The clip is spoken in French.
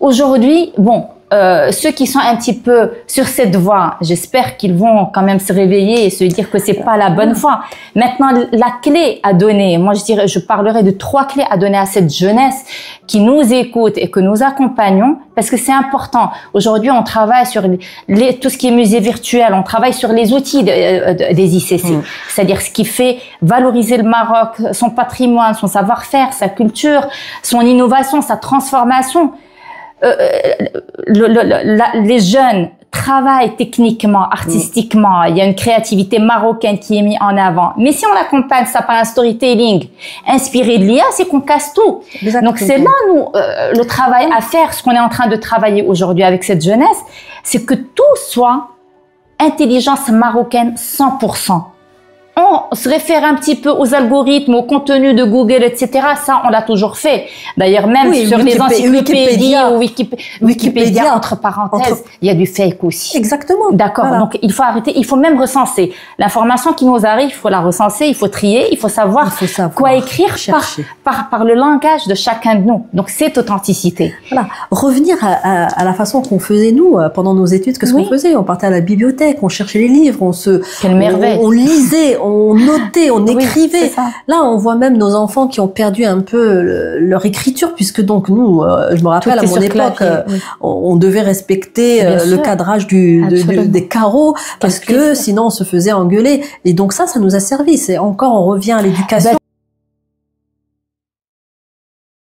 Aujourd'hui, bon, ceux qui sont un petit peu sur cette voie, j'espère qu'ils vont quand même se réveiller et se dire que c'est pas la bonne voie. Maintenant, la clé à donner, moi je parlerai de 3 clés à donner à cette jeunesse qui nous écoute et que nous accompagnons, parce que c'est important. Aujourd'hui, on travaille sur tout ce qui est musée virtuel, on travaille sur les outils des ICC, c'est-à-dire ce qui fait valoriser le Maroc, son patrimoine, son savoir-faire, sa culture, son innovation, sa transformation. Les jeunes travaillent techniquement, artistiquement, il y a une créativité marocaine qui est mise en avant. Mais si on accompagne ça par un storytelling inspiré de l'IA, c'est qu'on casse tout. Exactement. Donc c'est là, nous, le travail à faire, ce qu'on est en train de travailler aujourd'hui avec cette jeunesse, c'est que tout soit intelligence marocaine 100%. On se réfère un petit peu aux algorithmes, au contenu de Google, etc. Ça, on l'a toujours fait. D'ailleurs, même sur les encyclopédies ou Wikipédia, entre parenthèses, il y a du fake aussi. Exactement. D'accord. Voilà. Donc, il faut arrêter. Il faut même recenser. L'information qui nous arrive, il faut la recenser, il faut trier, il faut savoir quoi écrire par le langage de chacun de nous. Donc, c'est authenticité. Voilà. Revenir à la façon qu'on faisait, nous, pendant nos études, qu'est-ce qu'on faisait? On partait à la bibliothèque, on cherchait les livres, on lisait, on notait, on écrivait. Là, on voit même nos enfants qui ont perdu un peu leur écriture, puisque donc nous, je me rappelle à mon époque, on devait respecter le cadrage des carreaux, parce que sinon on se faisait engueuler. Et donc ça nous a servi. C'est encore, on revient à l'éducation.